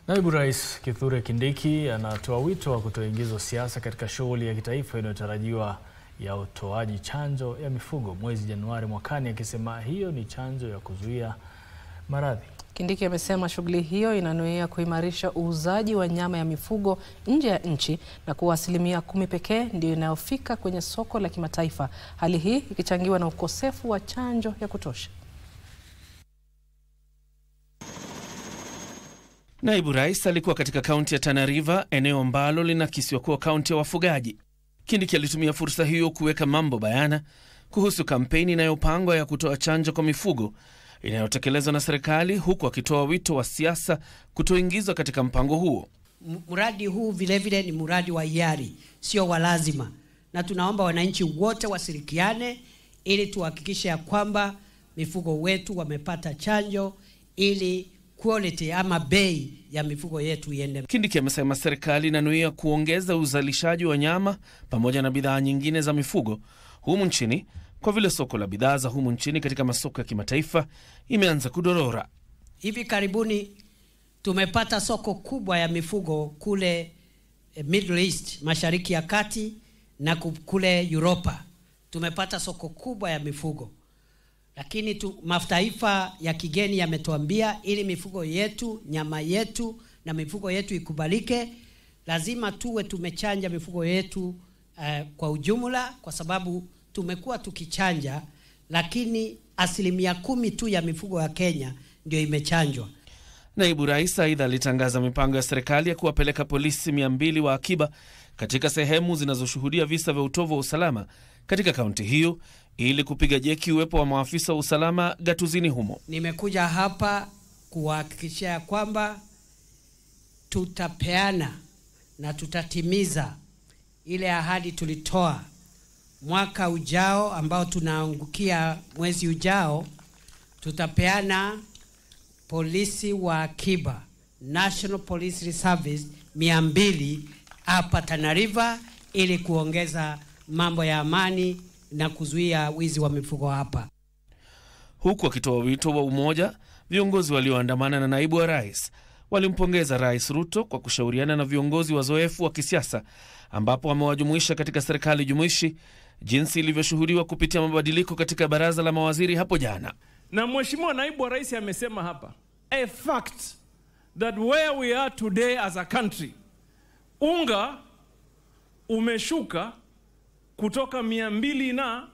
Naibu Rais Kithure Kindiki anatoa wito wa kutoingizwa siasa katika shughuli ya kitaifa inayotarajiwa ya utoaji chanjo ya mifugo mwezi Januari mwakani, akisema hiyo ni chanjo ya kuzuia maradhi. Kindiki amesema shughuli hiyo inanuia kuimarisha uuzaji wa nyama ya mifugo nje ya nchi na kuwa 10% pekee ndio inayofika kwenye soko la kimataifa, hali hii ikichangiwa na ukosefu wa chanjo ya kutosha. Naibu Rais alikuwa katika kaunti ya Tana River, eneo ambalo linakisiwa kuwa kaunti ya wafugaji. Kindiki alitumia fursa hiyo kuweka mambo bayana kuhusu kampeni inayopangwa ya kutoa chanjo kwa mifugo inayotekelezwa na serikali, huku akitoa wito wa siasa kutoingizwa katika mpango huo. Mradi huu vilevile ni mradi wa hiari, sio wa lazima, na tunaomba wananchi wote washirikiane ili tuhakikishe ya kwamba mifugo wetu wamepata chanjo ili quality ama bei ya mifugo yetu iende. Kindiki amesema serikali inanuia kuongeza uzalishaji wa nyama pamoja na bidhaa nyingine za mifugo humu nchini, kwa vile soko la bidhaa za humu nchini katika masoko ya kimataifa imeanza kudorora. Hivi karibuni tumepata soko kubwa ya mifugo kule Middle East, Mashariki ya Kati, na kule Europa. Tumepata soko kubwa ya mifugo. Lakini mataifa ya kigeni yametuambia ili mifugo yetu, nyama yetu na mifugo yetu ikubalike, lazima tuwe tumechanja mifugo yetu kwa ujumla, kwa sababu tumekuwa tukichanja lakini 10% tu ya mifugo ya Kenya ndio imechanjwa. Naibu Rais aidha alitangaza mipango ya serikali ya kuwapeleka polisi 200 wa akiba katika sehemu zinazoshuhudia visa vya utovu wa usalama katika kaunti hiyo ili kupiga jeki uwepo wa maafisa wa usalama gatuzini humo. Nimekuja hapa kuhakikishia kwamba tutapeana na tutatimiza ile ahadi tulitoa mwaka ujao ambao tunaangukia mwezi ujao. Tutapeana polisi wa akiba, National Police Service 200 hapa Tana River ili kuongeza mambo ya amani na kuzuia wizi wa mifugo hapa. Huku akitoa wito wa umoja, viongozi walioandamana na naibu wa rais walimpongeza Rais Ruto kwa kushauriana na viongozi wazoefu wa kisiasa, ambapo wamewajumuisha katika serikali jumuishi, jinsi ilivyoshuhudiwa kupitia mabadiliko katika baraza la mawaziri hapo jana. Na Mheshimiwa naibu wa rais amesema hapa, a fact that where we are today as a country, unga umeshuka kutoka 200 na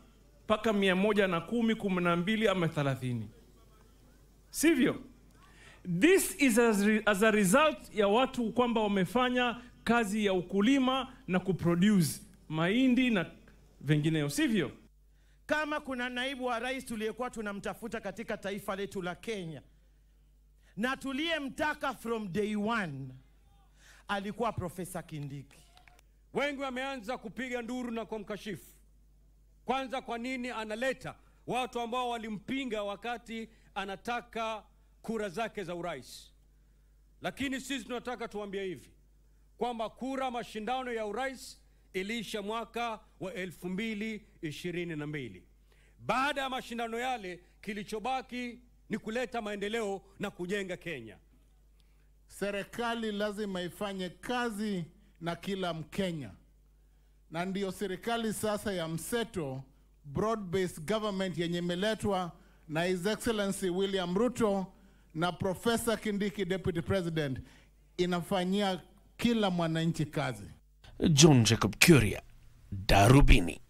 mpaka 110, 12 ama 30. Sivyo? This is as a result ya watu kwamba wamefanya kazi ya ukulima na kuproduce mahindi na vingineo, sivyo? Kama kuna naibu wa rais tuliyekuwa tunamtafuta katika taifa letu la Kenya na tuliyemtaka from day one, alikuwa Profesa Kindiki. Wengi wameanza kupiga nduru na kumkashifu. Kwanza, kwa nini analeta watu ambao walimpinga wakati anataka kura zake za urais? Lakini sisi tunataka tuambie hivi kwamba kura mashindano ya urais iliisha mwaka wa 2022. Baada ya mashindano yale, kilichobaki ni kuleta maendeleo na kujenga Kenya. Serikali lazima ifanye kazi na kila Mkenya, na ndiyo serikali sasa ya mseto, broad-based government yenye imeletwa na His Excellency William Ruto na Professor Kindiki Deputy President, inafanyia kila mwananchi kazi. John Jacob Kuria, Darubini.